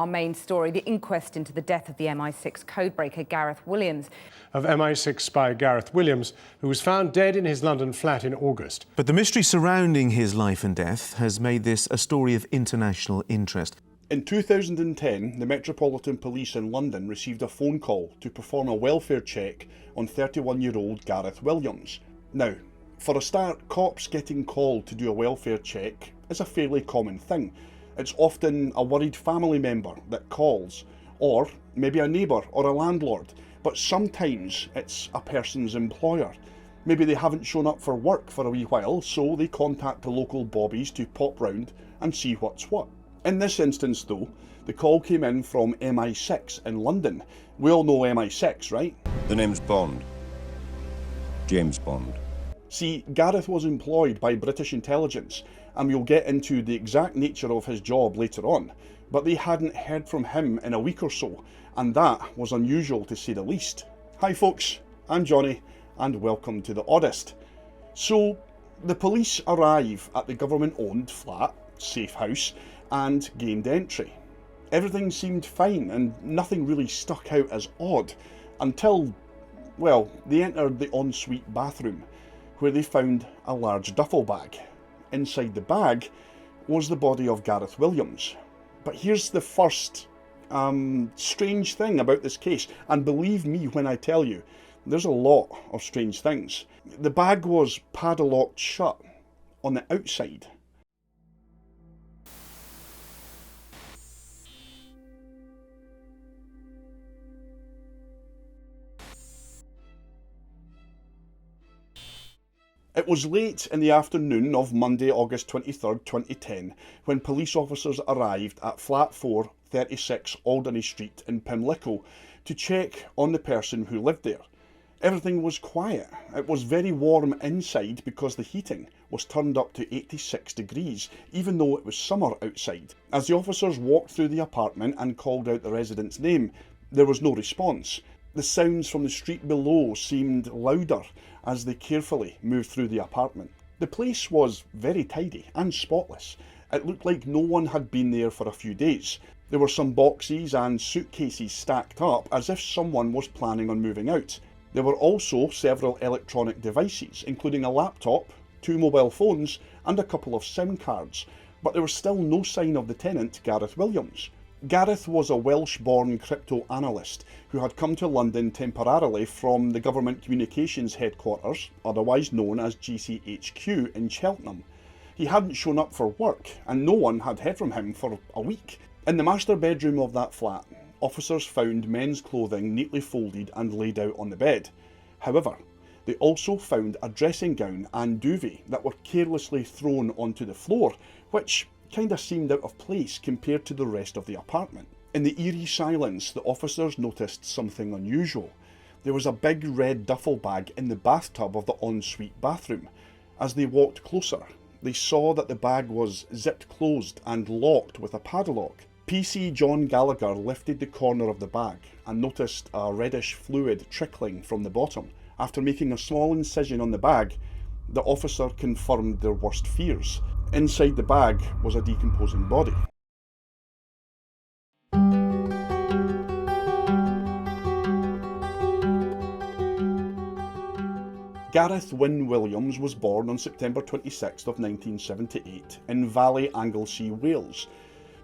Our main story, the inquest into the death of the MI6 codebreaker Gareth Williams. Of MI6 spy Gareth Williams, who was found dead in his London flat in August. But the mystery surrounding his life and death has made this a story of international interest. In 2010, the Metropolitan Police in London received a phone call to perform a welfare check on 31-year-old Gareth Williams. Now, for a start, cops getting called to do a welfare check is a fairly common thing. It's often a worried family member that calls, or maybe a neighbour or a landlord, but sometimes it's a person's employer. Maybe they haven't shown up for work for a wee while, so they contact the local bobbies to pop round and see what's what. In this instance though, the call came in from MI6 in London. We all know MI6, right? The name's Bond. James Bond. See, Gareth was employed by British intelligence, and we'll get into the exact nature of his job later on, but they hadn't heard from him in a week or so, and that was unusual to say the least. Hi folks, I'm Johnny, and welcome to The Oddest. So, the police arrive at the government-owned flat, safe house, and gained entry. Everything seemed fine, and nothing really stuck out as odd, until, well, they entered the ensuite bathroom, where they found a large duffel bag. Inside the bag was the body of Gareth Williams. But here's the first strange thing about this case, and believe me when I tell you, there's a lot of strange things. The bag was padlocked shut on the outside. It was late in the afternoon of Monday, August 23rd, 2010, when police officers arrived at Flat 4, 36 Alderney Street in Pimlico to check on the person who lived there. Everything was quiet. It was very warm inside because the heating was turned up to 86 degrees, even though it was summer outside. As the officers walked through the apartment and called out the resident's name, there was no response. The sounds from the street below seemed louder as they carefully moved through the apartment. The place was very tidy and spotless. It looked like no one had been there for a few days. There were some boxes and suitcases stacked up as if someone was planning on moving out. There were also several electronic devices, including a laptop, 2 mobile phones and a couple of SIM cards, but there was still no sign of the tenant, Gareth Williams. Gareth was a Welsh-born crypto analyst who had come to London temporarily from the Government Communications Headquarters, otherwise known as GCHQ in Cheltenham. He hadn't shown up for work, and no one had heard from him for a week. In the master bedroom of that flat, officers found men's clothing neatly folded and laid out on the bed. However, they also found a dressing gown and duvet that were carelessly thrown onto the floor, which kinda seemed out of place compared to the rest of the apartment. In the eerie silence, the officers noticed something unusual. There was a big red duffel bag in the bathtub of the ensuite bathroom. As they walked closer, they saw that the bag was zipped closed and locked with a padlock. PC John Gallagher lifted the corner of the bag and noticed a reddish fluid trickling from the bottom. After making a small incision on the bag, the officer confirmed their worst fears. Inside the bag was a decomposing body. Gareth Wynne Williams was born on September 26th of 1978 in Valley Anglesey, Wales,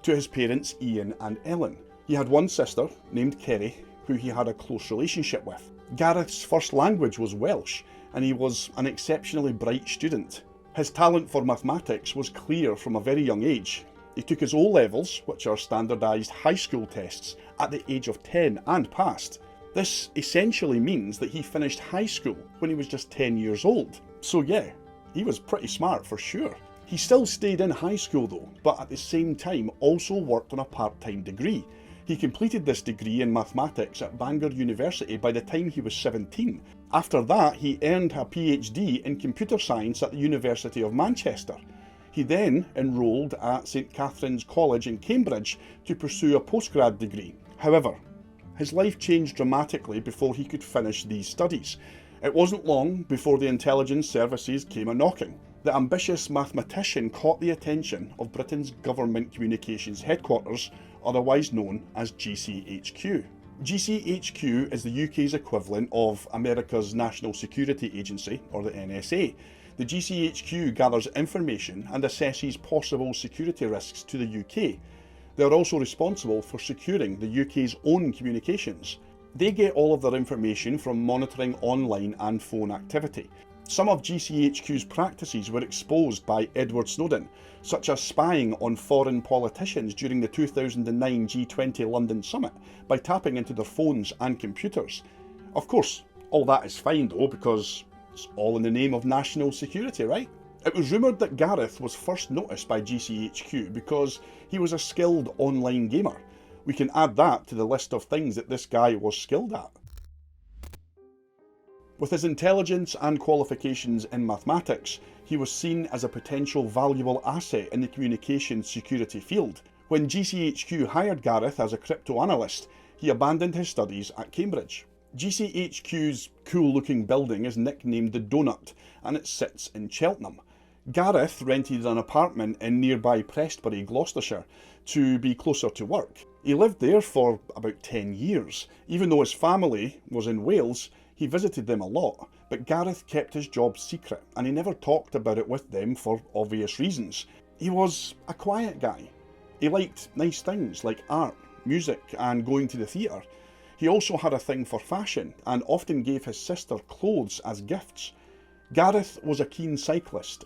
to his parents Ian and Ellen. He had one sister named Kerry, who he had a close relationship with. Gareth's first language was Welsh, and he was an exceptionally bright student. His talent for mathematics was clear from a very young age. He took his O-levels, which are standardised high school tests, at the age of 10 and passed. This essentially means that he finished high school when he was just 10 years old. So yeah, he was pretty smart for sure. He still stayed in high school though, but at the same time also worked on a part-time degree. He completed this degree in mathematics at Bangor University by the time he was 17. After that, he earned a PhD in computer science at the University of Manchester. He then enrolled at St Catherine's College in Cambridge to pursue a postgrad degree. However, his life changed dramatically before he could finish these studies. It wasn't long before the intelligence services came a-knocking. The ambitious mathematician caught the attention of Britain's Government Communications Headquarters, otherwise known as GCHQ. GCHQ is the UK's equivalent of America's National Security Agency, or the NSA. The GCHQ gathers information and assesses possible security risks to the UK. They are also responsible for securing the UK's own communications. They get all of their information from monitoring online and phone activity. Some of GCHQ's practices were exposed by Edward Snowden, such as spying on foreign politicians during the 2009 G20 London summit by tapping into their phones and computers. Of course, all that is fine though, because it's all in the name of national security, right? It was rumoured that Gareth was first noticed by GCHQ because he was a skilled online gamer. We can add that to the list of things that this guy was skilled at. With his intelligence and qualifications in mathematics, he was seen as a potential valuable asset in the communications security field. When GCHQ hired Gareth as a crypto analyst, he abandoned his studies at Cambridge. GCHQ's cool-looking building is nicknamed the Donut, and it sits in Cheltenham. Gareth rented an apartment in nearby Prestbury, Gloucestershire, to be closer to work. He lived there for about 10 years. Even though his family was in Wales, he visited them a lot, but Gareth kept his job secret and he never talked about it with them for obvious reasons. He was a quiet guy. He liked nice things like art, music and going to the theatre. He also had a thing for fashion and often gave his sister clothes as gifts. Gareth was a keen cyclist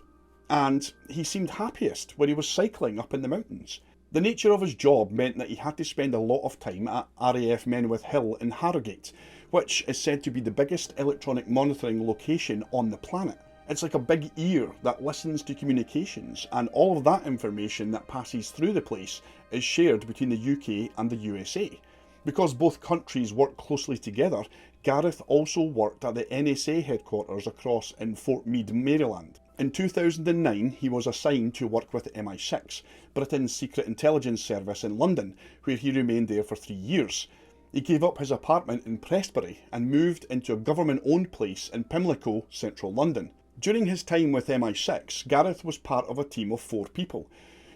and he seemed happiest when he was cycling up in the mountains. The nature of his job meant that he had to spend a lot of time at RAF Menwith Hill in Harrogate, which is said to be the biggest electronic monitoring location on the planet. It's like a big ear that listens to communications, and all of that information that passes through the place is shared between the UK and the USA. Because both countries work closely together, Gareth also worked at the NSA headquarters across in Fort Meade, Maryland. In 2009, he was assigned to work with MI6, Britain's secret intelligence service in London, where he remained there for 3 years. He gave up his apartment in Prestbury and moved into a government-owned place in Pimlico, central London. During his time with MI6, Gareth was part of a team of 4 people.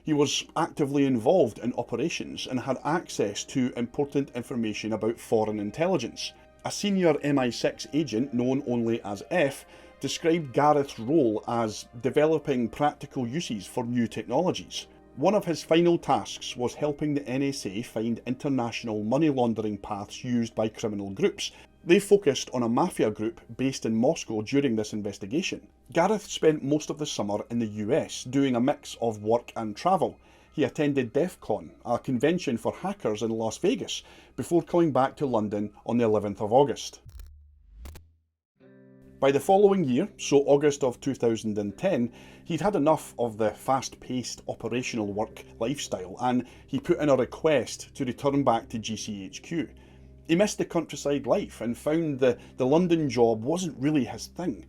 He was actively involved in operations and had access to important information about foreign intelligence. A senior MI6 agent, known only as F, described Gareth's role as developing practical uses for new technologies. One of his final tasks was helping the NSA find international money laundering paths used by criminal groups. They focused on a mafia group based in Moscow during this investigation. Gareth spent most of the summer in the US doing a mix of work and travel. He attended DEF CON, a convention for hackers in Las Vegas, before coming back to London on the 11th of August. By the following year, so August of 2010, he'd had enough of the fast-paced operational work lifestyle and he put in a request to return back to GCHQ. He missed the countryside life and found the London job wasn't really his thing.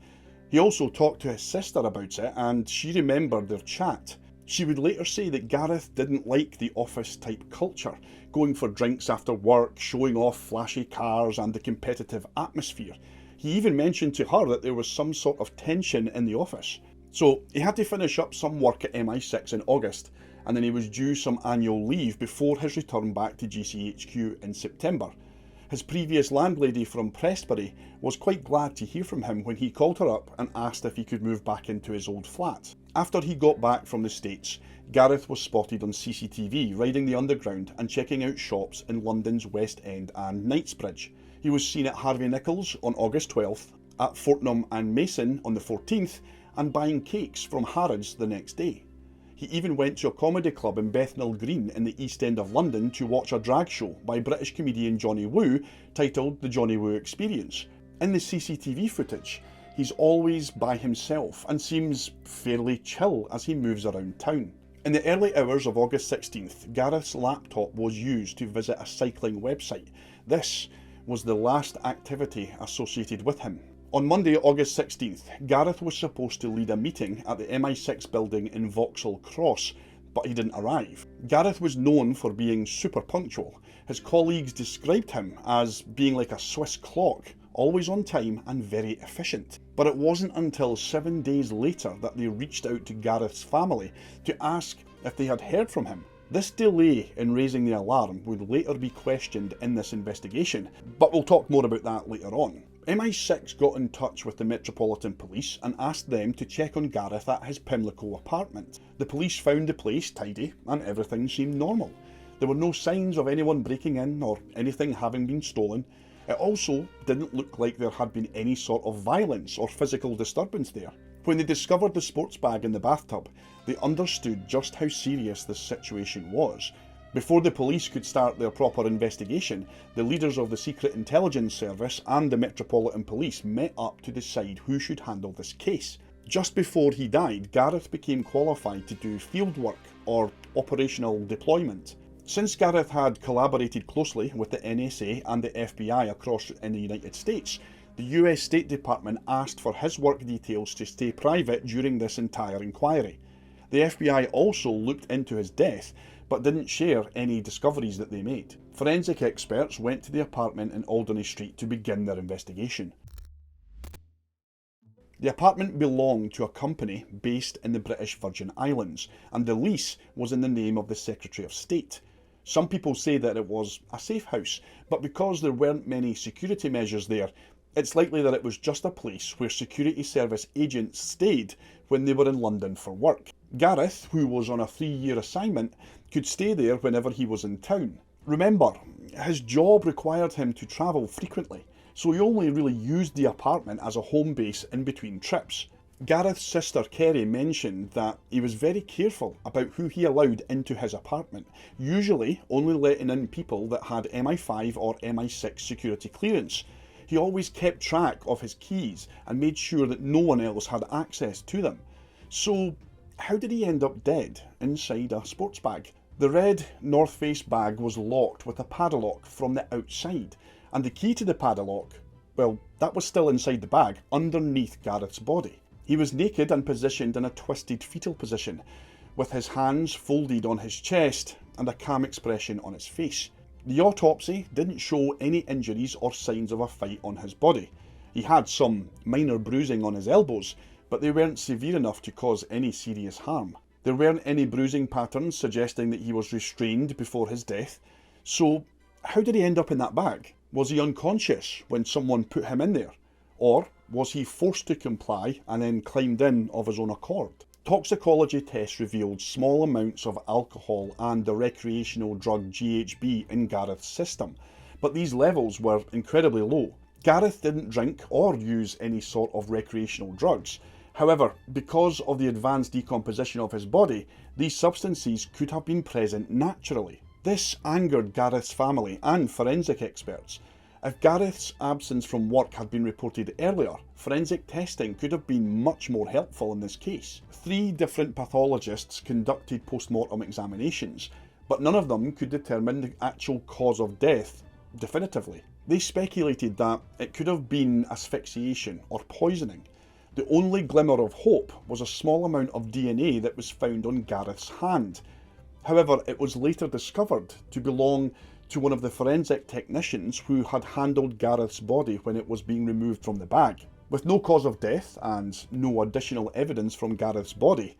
He also talked to his sister about it and she remembered their chat. She would later say that Gareth didn't like the office-type culture, going for drinks after work, showing off flashy cars and the competitive atmosphere. He even mentioned to her that there was some sort of tension in the office. So he had to finish up some work at MI6 in August, and then he was due some annual leave before his return back to GCHQ in September. His previous landlady from Prestbury was quite glad to hear from him when he called her up and asked if he could move back into his old flat. After he got back from the States, Gareth was spotted on CCTV riding the Underground and checking out shops in London's West End and Knightsbridge. He was seen at Harvey Nichols on August 12th, at Fortnum and Mason on the 14th, and buying cakes from Harrods the next day. He even went to a comedy club in Bethnal Green in the East End of London to watch a drag show by British comedian Johnny Woo titled The Johnny Woo Experience. In the CCTV footage, he's always by himself and seems fairly chill as he moves around town. In the early hours of August 16th, Gareth's laptop was used to visit a cycling website. This was the last activity associated with him. On Monday, August 16th, Gareth was supposed to lead a meeting at the MI6 building in Vauxhall Cross, but he didn't arrive. Gareth was known for being super punctual. His colleagues described him as being like a Swiss clock, always on time and very efficient. But it wasn't until 7 days later that they reached out to Gareth's family to ask if they had heard from him. This delay in raising the alarm would later be questioned in this investigation, but we'll talk more about that later on. MI6 got in touch with the Metropolitan Police and asked them to check on Gareth at his Pimlico apartment. The police found the place tidy and everything seemed normal. There were no signs of anyone breaking in or anything having been stolen. It also didn't look like there had been any sort of violence or physical disturbance there. When they discovered the sports bag in the bathtub, they understood just how serious this situation was. Before the police could start their proper investigation, the leaders of the Secret Intelligence Service and the Metropolitan Police met up to decide who should handle this case. Just before he died, Gareth became qualified to do field work or operational deployment. Since Gareth had collaborated closely with the NSA and the FBI across in the United States, the US State Department asked for his work details to stay private during this entire inquiry. The FBI also looked into his death, but didn't share any discoveries that they made. Forensic experts went to the apartment in Alderney Street to begin their investigation. The apartment belonged to a company based in the British Virgin Islands, and the lease was in the name of the Secretary of State. Some people say that it was a safe house, but because there weren't many security measures there, it's likely that it was just a place where security service agents stayed when they were in London for work. Gareth, who was on a 3-year assignment, could stay there whenever he was in town. Remember, his job required him to travel frequently, so he only really used the apartment as a home base in between trips. Gareth's sister Kerry mentioned that he was very careful about who he allowed into his apartment, usually only letting in people that had MI5 or MI6 security clearance. He always kept track of his keys and made sure that no one else had access to them. So, how did he end up dead inside a sports bag? The red North Face bag was locked with a padlock from the outside, and the key to the padlock, well, that was still inside the bag, underneath Gareth's body. He was naked and positioned in a twisted fetal position, with his hands folded on his chest and a calm expression on his face. The autopsy didn't show any injuries or signs of a fight on his body. He had some minor bruising on his elbows, but they weren't severe enough to cause any serious harm. There weren't any bruising patterns suggesting that he was restrained before his death. So, how did he end up in that bag? Was he unconscious when someone put him in there? Or was he forced to comply and then climbed in of his own accord? Toxicology tests revealed small amounts of alcohol and the recreational drug GHB in Gareth's system, but these levels were incredibly low. Gareth didn't drink or use any sort of recreational drugs. However, because of the advanced decomposition of his body, these substances could have been present naturally. This angered Gareth's family and forensic experts. If Gareth's absence from work had been reported earlier, forensic testing could have been much more helpful in this case. 3 different pathologists conducted post-mortem examinations, but none of them could determine the actual cause of death definitively. They speculated that it could have been asphyxiation or poisoning. The only glimmer of hope was a small amount of DNA that was found on Gareth's hand. However, it was later discovered to belong to one of the forensic technicians who had handled Gareth's body when it was being removed from the bag. With no cause of death and no additional evidence from Gareth's body,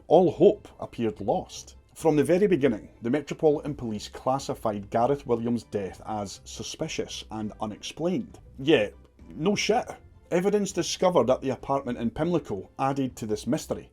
all hope appeared lost. From the very beginning, the Metropolitan Police classified Gareth Williams' death as suspicious and unexplained. Yeah, no shit. Evidence discovered at the apartment in Pimlico added to this mystery.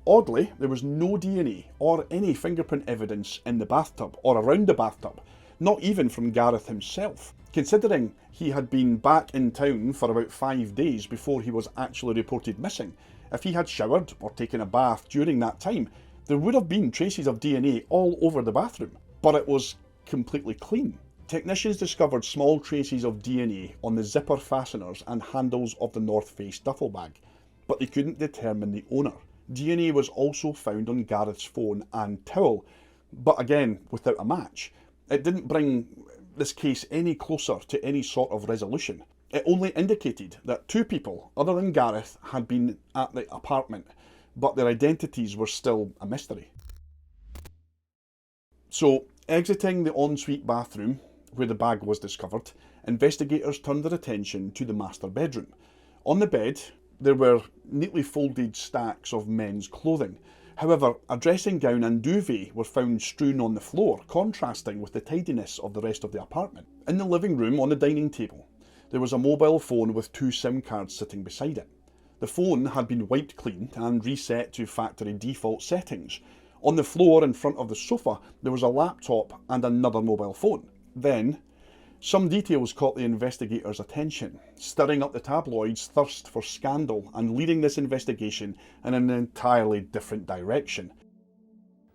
Oddly, there was no DNA or any fingerprint evidence in the bathtub or around the bathtub, not even from Gareth himself. Considering he had been back in town for about 5 days before he was actually reported missing, if he had showered or taken a bath during that time, there would have been traces of DNA all over the bathroom, but it was completely clean. Technicians discovered small traces of DNA on the zipper fasteners and handles of the North Face duffel bag, but they couldn't determine the owner. DNA was also found on Gareth's phone and towel, but again, without a match. It didn't bring this case any closer to any sort of resolution. It only indicated that 2 people, other than Gareth, had been at the apartment, but their identities were still a mystery. So, exiting the ensuite bathroom, where the bag was discovered, investigators turned their attention to the master bedroom. On the bed, there were neatly folded stacks of men's clothing, However, a dressing gown and duvet were found strewn on the floor, contrasting with the tidiness of the rest of the apartment. In the living room, on the dining table, there was a mobile phone with 2 SIM cards sitting beside it. The phone had been wiped clean and reset to factory default settings. On the floor in front of the sofa, there was a laptop and another mobile phone. Then, some details caught the investigators' attention, stirring up the tabloids' thirst for scandal and leading this investigation in an entirely different direction.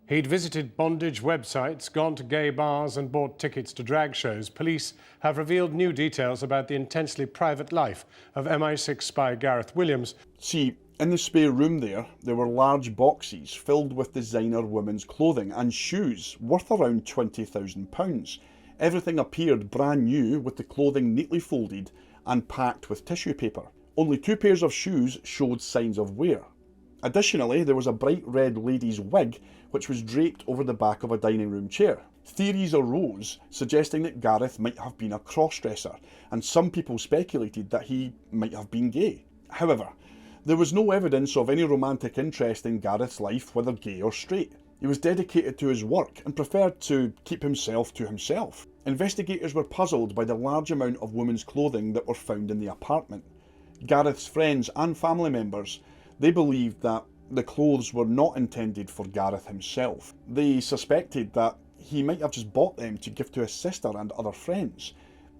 He'd visited bondage websites, gone to gay bars and bought tickets to drag shows. Police have revealed new details about the intensely private life of MI6 spy Gareth Williams. See, in the spare room there were large boxes filled with designer women's clothing and shoes worth around £20,000. Everything appeared brand new, with the clothing neatly folded and packed with tissue paper. Only 2 pairs of shoes showed signs of wear. Additionally, there was a bright red lady's wig which was draped over the back of a dining room chair. Theories arose suggesting that Gareth might have been a cross-dresser, and some people speculated that he might have been gay. However, there was no evidence of any romantic interest in Gareth's life, whether gay or straight. He was dedicated to his work and preferred to keep himself to himself. Investigators were puzzled by the large amount of women's clothing that were found in the apartment. Gareth's friends and family members, they believed that the clothes were not intended for Gareth himself. They suspected that he might have just bought them to give to his sister and other friends.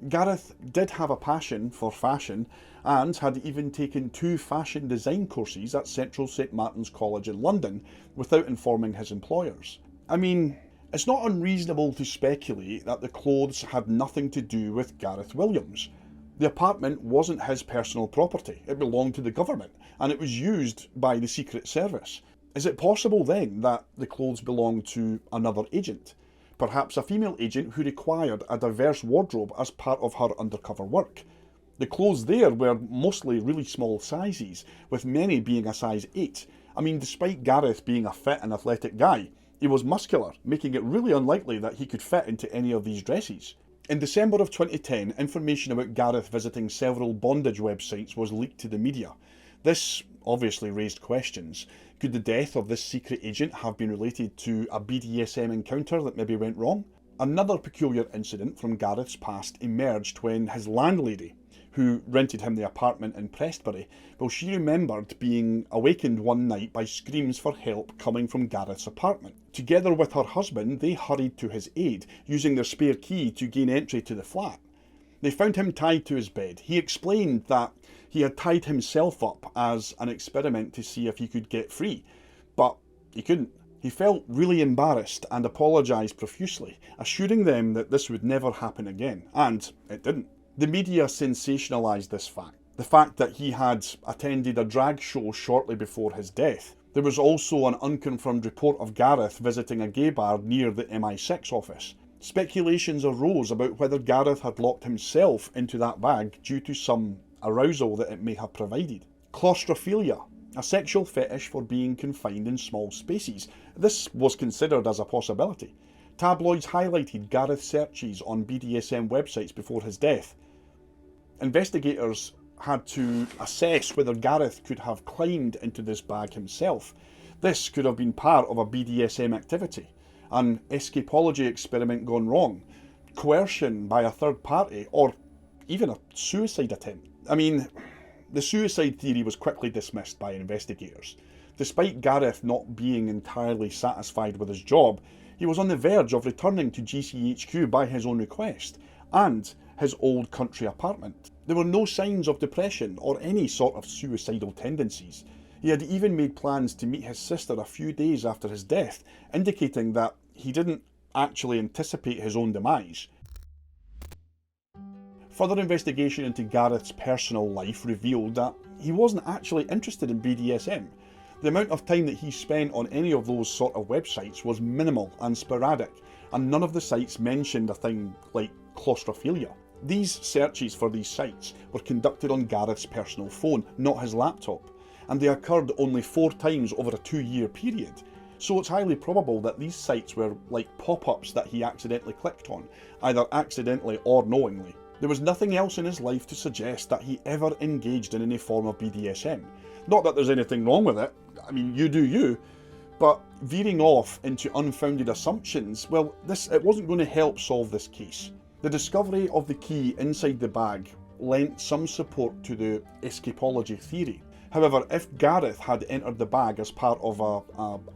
Gareth did have a passion for fashion and had even taken 2 fashion design courses at Central St Martin's College in London without informing his employers. I mean, it's not unreasonable to speculate that the clothes had nothing to do with Gareth Williams. The apartment wasn't his personal property, it belonged to the government, and it was used by the Secret Service. Is it possible then that the clothes belonged to another agent? Perhaps a female agent who required a diverse wardrobe as part of her undercover work. The clothes there were mostly really small sizes, with many being a size 8. I mean, despite Gareth being a fit and athletic guy, he was muscular, making it really unlikely that he could fit into any of these dresses. In December of 2010, information about Gareth visiting several bondage websites was leaked to the media. This obviously raised questions. Could the death of this secret agent have been related to a BDSM encounter that maybe went wrong? Another peculiar incident from Gareth's past emerged when his landlady, who rented him the apartment in Prestbury, well, she remembered being awakened one night by screams for help coming from Gareth's apartment. Together with her husband, they hurried to his aid, using their spare key to gain entry to the flat. They found him tied to his bed. He explained that he had tied himself up as an experiment to see if he could get free, but he couldn't. He felt really embarrassed and apologised profusely, assuring them that this would never happen again, and it didn't. The media sensationalised this fact, the fact that he had attended a drag show shortly before his death. There was also an unconfirmed report of Gareth visiting a gay bar near the MI6 office. Speculations arose about whether Gareth had locked himself into that bag due to some arousal that it may have provided. Claustrophilia, a sexual fetish for being confined in small spaces. This was considered as a possibility. Tabloids highlighted Gareth's searches on BDSM websites before his death. Investigators had to assess whether Gareth could have climbed into this bag himself. This could have been part of a BDSM activity, an escapology experiment gone wrong, coercion by a third party, or even a suicide attempt. I mean, the suicide theory was quickly dismissed by investigators. Despite Gareth not being entirely satisfied with his job, he was on the verge of returning to GCHQ by his own request, and his old country apartment. There were no signs of depression or any sort of suicidal tendencies. He had even made plans to meet his sister a few days after his death, indicating that he didn't actually anticipate his own demise. Further investigation into Gareth's personal life revealed that he wasn't actually interested in BDSM. The amount of time that he spent on any of those sort of websites was minimal and sporadic, and none of the sites mentioned a thing like claustrophilia. These searches for these sites were conducted on Gareth's personal phone, not his laptop, and they occurred only 4 times over a 2-year period. So it's highly probable that these sites were like pop-ups that he accidentally clicked on, either accidentally or knowingly. There was nothing else in his life to suggest that he ever engaged in any form of BDSM. Not that there's anything wrong with it, I mean, you do you, But veering off into unfounded assumptions, well, it wasn't going to help solve this case. The discovery of the key inside the bag lent some support to the escapology theory. However, if Gareth had entered the bag as part of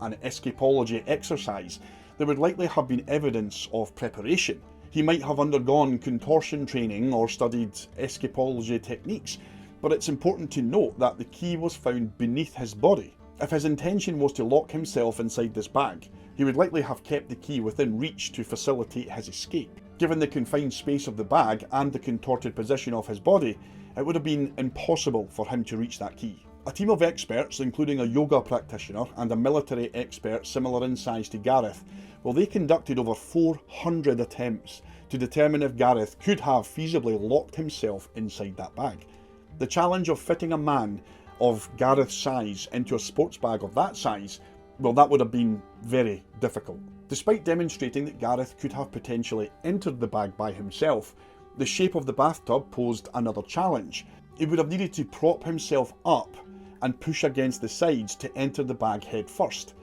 an escapology exercise, there would likely have been evidence of preparation. He might have undergone contortion training or studied escapology techniques, but it's important to note that the key was found beneath his body. If his intention was to lock himself inside this bag, he would likely have kept the key within reach to facilitate his escape. Given the confined space of the bag and the contorted position of his body, it would have been impossible for him to reach that key. A team of experts, including a yoga practitioner and a military expert similar in size to Gareth, well, they conducted over 400 attempts to determine if Gareth could have feasibly locked himself inside that bag. The challenge of fitting a man of Gareth's size into a sports bag of that size, well, that would have been very difficult. Despite demonstrating that Gareth could have potentially entered the bag by himself, the shape of the bathtub posed another challenge. He would have needed to prop himself up and push against the sides to enter the bag head first.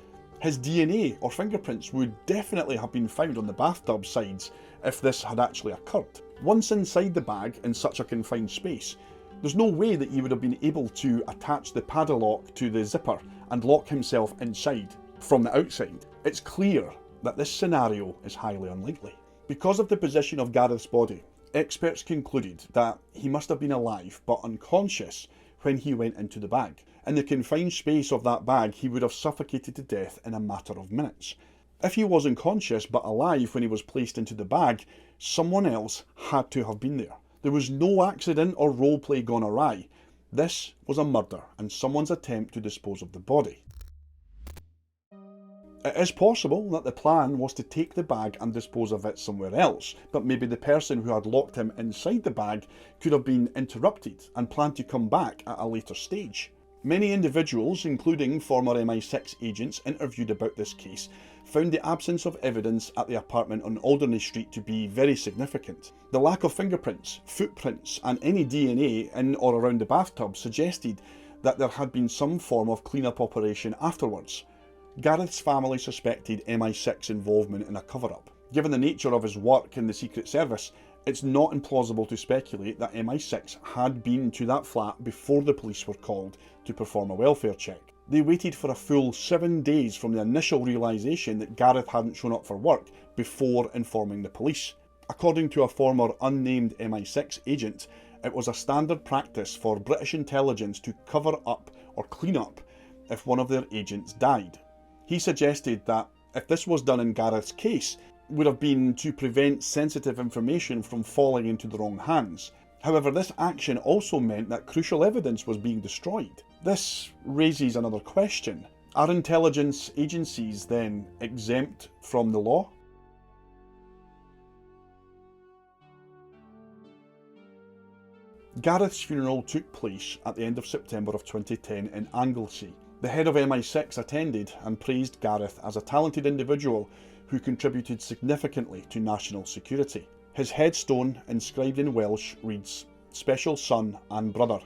His DNA or fingerprints would definitely have been found on the bathtub sides if this had actually occurred. Once inside the bag in such a confined space, there's no way that he would have been able to attach the padlock to the zipper and lock himself inside from the outside. It's clear that this scenario is highly unlikely. Because of the position of Gareth's body, experts concluded that he must have been alive but unconscious when he went into the bag. In the confined space of that bag, he would have suffocated to death in a matter of minutes. If he was unconscious but alive when he was placed into the bag, someone else had to have been there. There was no accident or roleplay gone awry. This was a murder and someone's attempt to dispose of the body. It is possible that the plan was to take the bag and dispose of it somewhere else, but maybe the person who had locked him inside the bag could have been interrupted and planned to come back at a later stage. Many individuals, including former MI6 agents interviewed about this case, found the absence of evidence at the apartment on Alderney Street to be very significant. The lack of fingerprints, footprints and any DNA in or around the bathtub suggested that there had been some form of clean-up operation afterwards. Gareth's family suspected MI6 involvement in a cover-up. Given the nature of his work in the Secret Service, it's not implausible to speculate that MI6 had been to that flat before the police were called to perform a welfare check. They waited for a full 7 days from the initial realisation that Gareth hadn't shown up for work before informing the police. According to a former unnamed MI6 agent, it was a standard practice for British intelligence to cover up or clean up if one of their agents died. He suggested that if this was done in Gareth's case, it would have been to prevent sensitive information from falling into the wrong hands. However, this action also meant that crucial evidence was being destroyed. This raises another question. Are intelligence agencies then exempt from the law? Gareth's funeral took place at the end of September of 2010 in Anglesey. The head of MI6 attended and praised Gareth as a talented individual who contributed significantly to national security. His headstone, inscribed in Welsh, reads, "Special son and brother,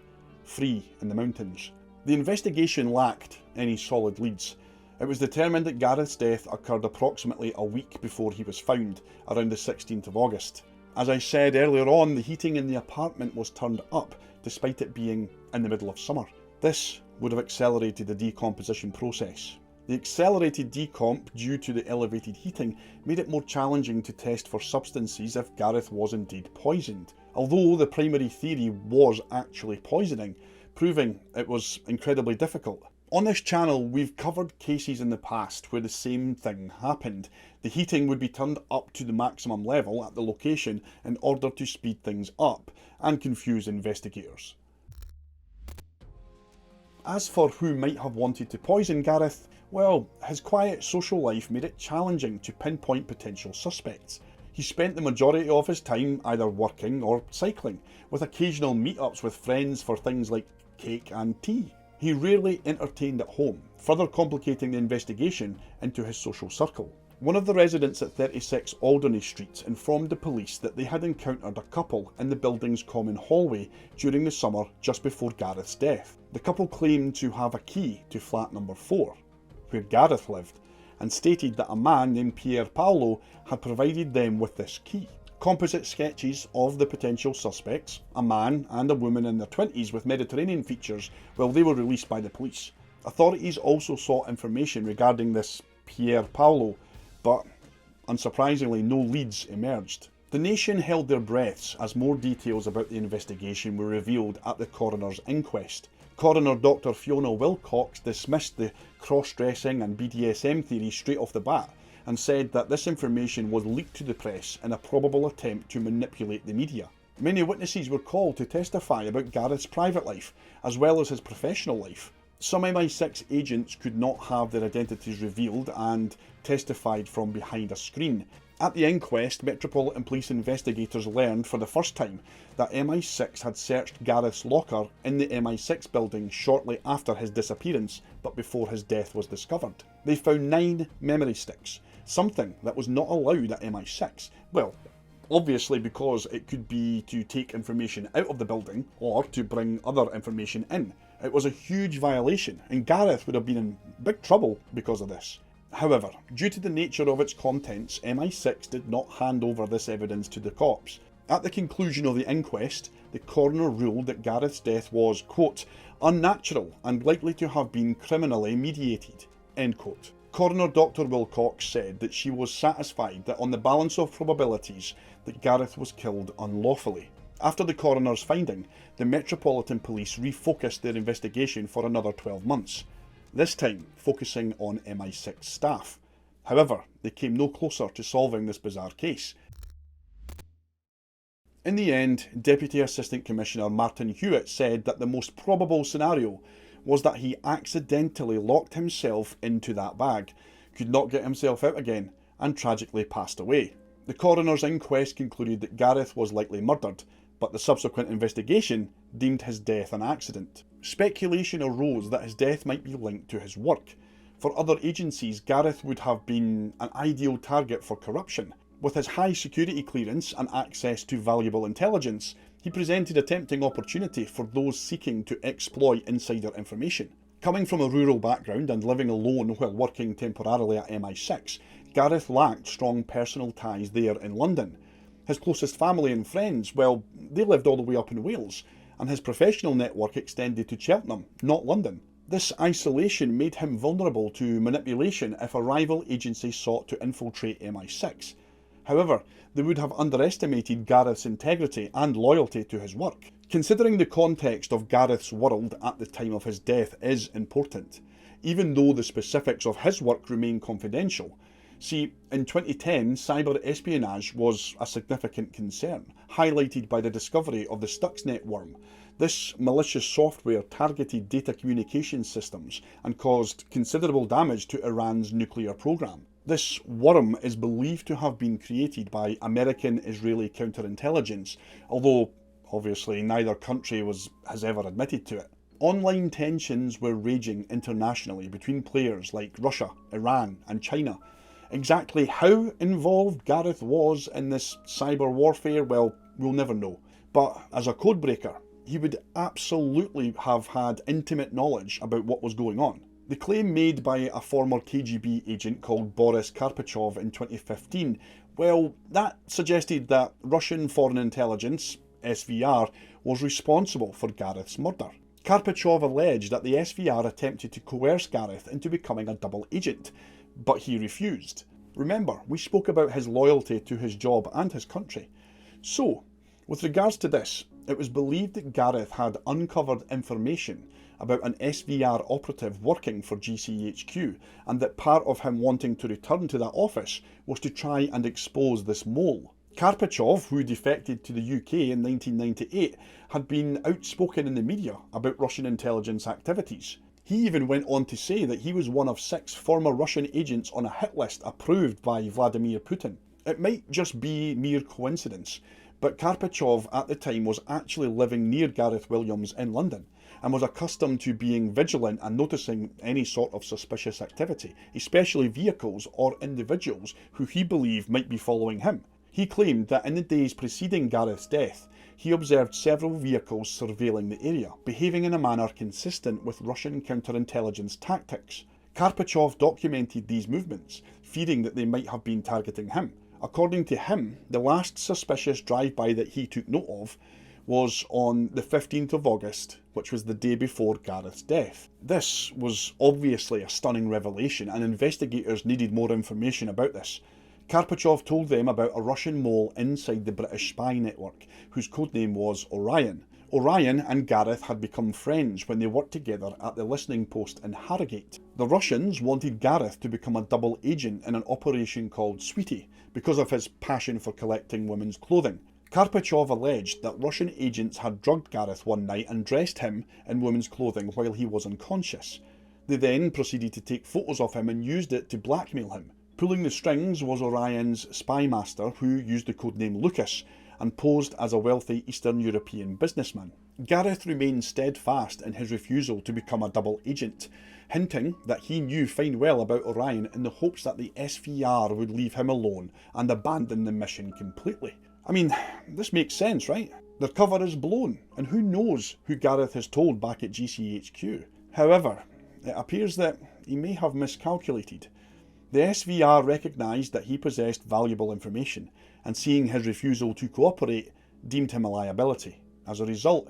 free in the mountains." The investigation lacked any solid leads. It was determined that Gareth's death occurred approximately a week before he was found, around the 16th of August. As I said earlier on, the heating in the apartment was turned up, despite it being in the middle of summer. This would have accelerated the decomposition process. The accelerated decomp due to the elevated heating made it more challenging to test for substances if Gareth was indeed poisoned. Although the primary theory was actually poisoning, proving it was incredibly difficult. On this channel, we've covered cases in the past where the same thing happened. The heating would be turned up to the maximum level at the location in order to speed things up and confuse investigators. As for who might have wanted to poison Gareth, well, his quiet social life made it challenging to pinpoint potential suspects. He spent the majority of his time either working or cycling, with occasional meetups with friends for things like cake and tea. He rarely entertained at home, further complicating the investigation into his social circle. One of the residents at 36 Alderney Street informed the police that they had encountered a couple in the building's common hallway during the summer just before Gareth's death. The couple claimed to have a key to flat number 4. where Gareth lived, and stated that a man named Pier Paolo had provided them with this key. Composite sketches of the potential suspects, a man and a woman in their 20s with Mediterranean features, well, they were released by the police. Authorities also sought information regarding this Pier Paolo, but unsurprisingly no leads emerged. The nation held their breaths as more details about the investigation were revealed at the coroner's inquest. Coroner Dr. Fiona Wilcox dismissed the cross-dressing and BDSM theory straight off the bat and said that this information was leaked to the press in a probable attempt to manipulate the media. Many witnesses were called to testify about Gareth's private life as well as his professional life. Some MI6 agents could not have their identities revealed and testified from behind a screen. At the inquest, Metropolitan Police investigators learned for the first time that MI6 had searched Gareth's locker in the MI6 building shortly after his disappearance, but before his death was discovered. They found 9 memory sticks, something that was not allowed at MI6. Well, obviously because it could be to take information out of the building or to bring other information in. It was a huge violation, and Gareth would have been in big trouble because of this. However, due to the nature of its contents, MI6 did not hand over this evidence to the cops. At the conclusion of the inquest, the coroner ruled that Gareth's death was, quote, unnatural and likely to have been criminally mediated, end quote. Coroner Dr. Wilcox said that she was satisfied that on the balance of probabilities that Gareth was killed unlawfully. After the coroner's finding, the Metropolitan Police refocused their investigation for another 12 months. This time focusing on MI6 staff. However, they came no closer to solving this bizarre case. In the end, Deputy Assistant Commissioner Martin Hewitt said that the most probable scenario was that he accidentally locked himself into that bag, could not get himself out again, and tragically passed away. The coroner's inquest concluded that Gareth was likely murdered, but the subsequent investigation deemed his death an accident. Speculation arose that his death might be linked to his work. For other agencies, Gareth would have been an ideal target for corruption. With his high security clearance and access to valuable intelligence, he presented a tempting opportunity for those seeking to exploit insider information. Coming from a rural background and living alone while working temporarily at MI6, Gareth lacked strong personal ties there in London. His closest family and friends, well, they lived all the way up in Wales, and his professional network extended to Cheltenham, not London. This isolation made him vulnerable to manipulation if a rival agency sought to infiltrate MI6. However, they would have underestimated Gareth's integrity and loyalty to his work. Considering the context of Gareth's world at the time of his death is important, even though the specifics of his work remain confidential. See, in 2010, cyber espionage was a significant concern, highlighted by the discovery of the Stuxnet worm. This malicious software targeted data communication systems and caused considerable damage to Iran's nuclear program. This worm is believed to have been created by American-Israeli counterintelligence, although obviously neither country has ever admitted to it. Online tensions were raging internationally between players like Russia, Iran and China. Exactly how involved Gareth was in this cyber warfare, well, we'll never know. But as a codebreaker, he would absolutely have had intimate knowledge about what was going on. The claim made by a former KGB agent called Boris Karpachov in 2015, well, that suggested that Russian Foreign Intelligence, SVR, was responsible for Gareth's murder. Karpachov alleged that the SVR attempted to coerce Gareth into becoming a double agent, but he refused. Remember, we spoke about his loyalty to his job and his country. So, with regards to this, it was believed that Gareth had uncovered information about an SVR operative working for GCHQ, and that part of him wanting to return to that office was to try and expose this mole. Karpachov, who defected to the UK in 1998, had been outspoken in the media about Russian intelligence activities. He even went on to say that he was one of 6 former Russian agents on a hit list approved by Vladimir Putin. It might just be mere coincidence, but Karpachov at the time was actually living near Gareth Williams in London, and was accustomed to being vigilant and noticing any sort of suspicious activity, especially vehicles or individuals who he believed might be following him. He claimed that in the days preceding Gareth's death, he observed several vehicles surveilling the area, behaving in a manner consistent with Russian counterintelligence tactics. Karpachov documented these movements, fearing that they might have been targeting him. According to him, the last suspicious drive-by that he took note of was on the 15th of August, which was the day before Gareth's death. This was obviously a stunning revelation, and investigators needed more information about this. Karpachov told them about a Russian mole inside the British spy network, whose codename was Orion. Orion and Gareth had become friends when they worked together at the listening post in Harrogate. The Russians wanted Gareth to become a double agent in an operation called Sweetie, because of his passion for collecting women's clothing. Karpachov alleged that Russian agents had drugged Gareth one night and dressed him in women's clothing while he was unconscious. They then proceeded to take photos of him and used it to blackmail him. Pulling the strings was Orion's spy master, who used the codename Lucas and posed as a wealthy Eastern European businessman. Gareth remained steadfast in his refusal to become a double agent, hinting that he knew fine well about Orion in the hopes that the SVR would leave him alone and abandon the mission completely. I mean, this makes sense, right? Their cover is blown, and who knows who Gareth has told back at GCHQ. However, it appears that he may have miscalculated. The SVR recognised that he possessed valuable information, and seeing his refusal to cooperate, deemed him a liability. As a result,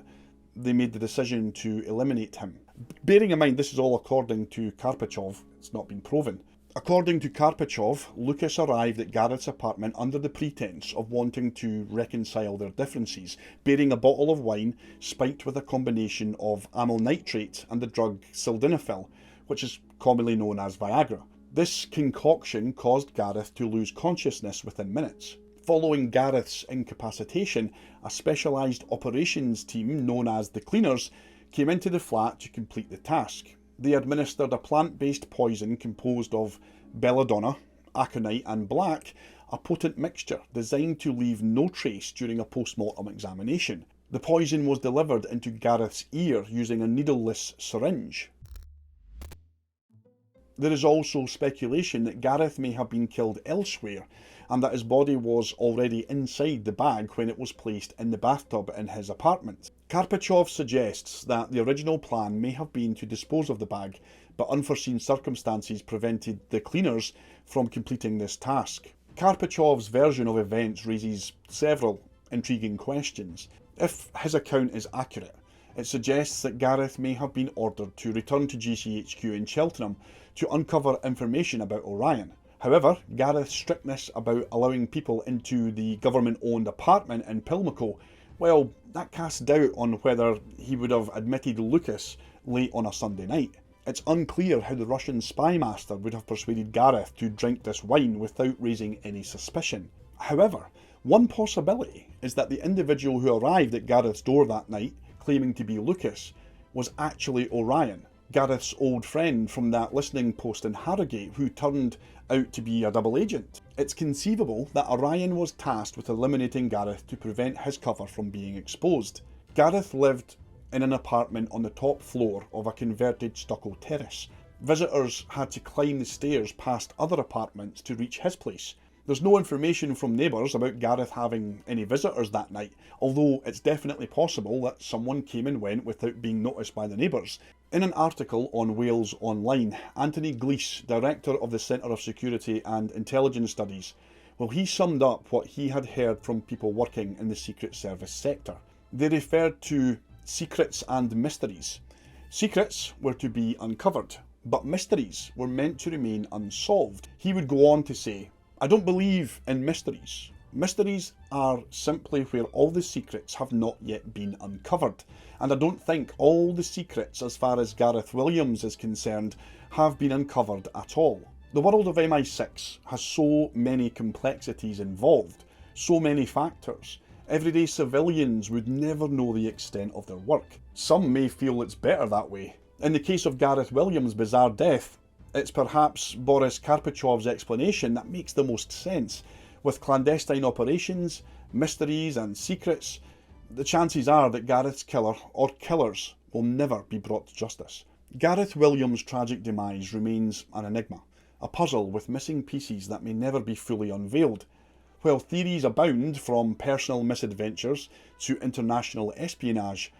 they made the decision to eliminate him. Bearing in mind this is all according to Karpachov, it's not been proven. According to Karpachov, Lucas arrived at Gareth's apartment under the pretence of wanting to reconcile their differences, bearing a bottle of wine spiked with a combination of amyl nitrate and the drug sildenafil, which is commonly known as Viagra. This concoction caused Gareth to lose consciousness within minutes. Following Gareth's incapacitation, a specialised operations team known as the Cleaners came into the flat to complete the task. They administered a plant-based poison composed of belladonna, aconite and black, a potent mixture designed to leave no trace during a post-mortem examination. The poison was delivered into Gareth's ear using a needleless syringe. There is also speculation that Gareth may have been killed elsewhere, and that his body was already inside the bag when it was placed in the bathtub in his apartment. Karpachov suggests that the original plan may have been to dispose of the bag, but unforeseen circumstances prevented the Cleaners from completing this task. Karpachov's version of events raises several intriguing questions. If his account is accurate, it suggests that Gareth may have been ordered to return to GCHQ in Cheltenham to uncover information about Orion. However, Gareth's strictness about allowing people into the government-owned apartment in Pimlico, well, that casts doubt on whether he would have admitted Lucas late on a Sunday night. It's unclear how the Russian spy master would have persuaded Gareth to drink this wine without raising any suspicion. However, one possibility is that the individual who arrived at Gareth's door that night, claiming to be Lucas, was actually Orion, Gareth's old friend from that listening post in Harrogate who turned out to be a double agent. It's conceivable that Orion was tasked with eliminating Gareth to prevent his cover from being exposed. Gareth lived in an apartment on the top floor of a converted stucco terrace. Visitors had to climb the stairs past other apartments to reach his place. There's no information from neighbours about Gareth having any visitors that night, although it's definitely possible that someone came and went without being noticed by the neighbours. In an article on Wales Online, Anthony Glees, director of the Centre of Security and Intelligence Studies, well, he summed up what he had heard from people working in the Secret Service sector. They referred to secrets and mysteries. Secrets were to be uncovered, but mysteries were meant to remain unsolved. He would go on to say, "I don't believe in mysteries. Mysteries are simply where all the secrets have not yet been uncovered, and I don't think all the secrets, as far as Gareth Williams is concerned, have been uncovered at all. The world of MI6 has so many complexities involved, so many factors. Everyday civilians would never know the extent of their work. Some may feel it's better that way. In the case of Gareth Williams' bizarre death, it's perhaps Boris Karpachov's explanation that makes the most sense. With clandestine operations, mysteries and secrets, the chances are that Gareth's killer or killers will never be brought to justice." Gareth Williams' tragic demise remains an enigma, a puzzle with missing pieces that may never be fully unveiled. While theories abound, from personal misadventures to international espionage,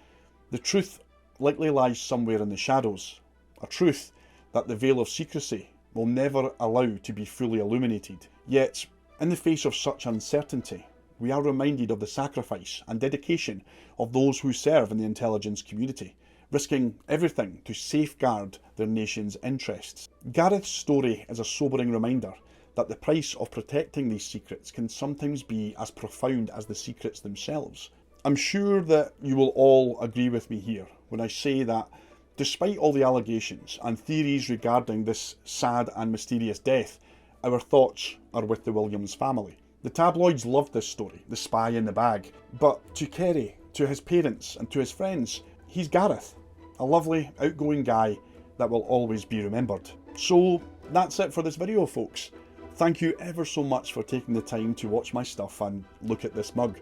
the truth likely lies somewhere in the shadows, a truth that the veil of secrecy will never allow to be fully illuminated. Yet, in the face of such uncertainty, we are reminded of the sacrifice and dedication of those who serve in the intelligence community, risking everything to safeguard their nation's interests. Gareth's story is a sobering reminder that the price of protecting these secrets can sometimes be as profound as the secrets themselves. I'm sure that you will all agree with me here when I say that despite all the allegations and theories regarding this sad and mysterious death, our thoughts are with the Williams family. The tabloids loved this story, the spy in the bag, but to Kerry, to his parents and to his friends, he's Gareth, a lovely, outgoing guy that will always be remembered. So that's it for this video, folks. Thank you ever so much for taking the time to watch my stuff and look at this mug.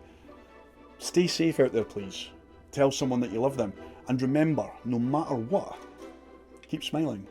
Stay safe out there, please. Tell someone that you love them. And remember, no matter what, keep smiling.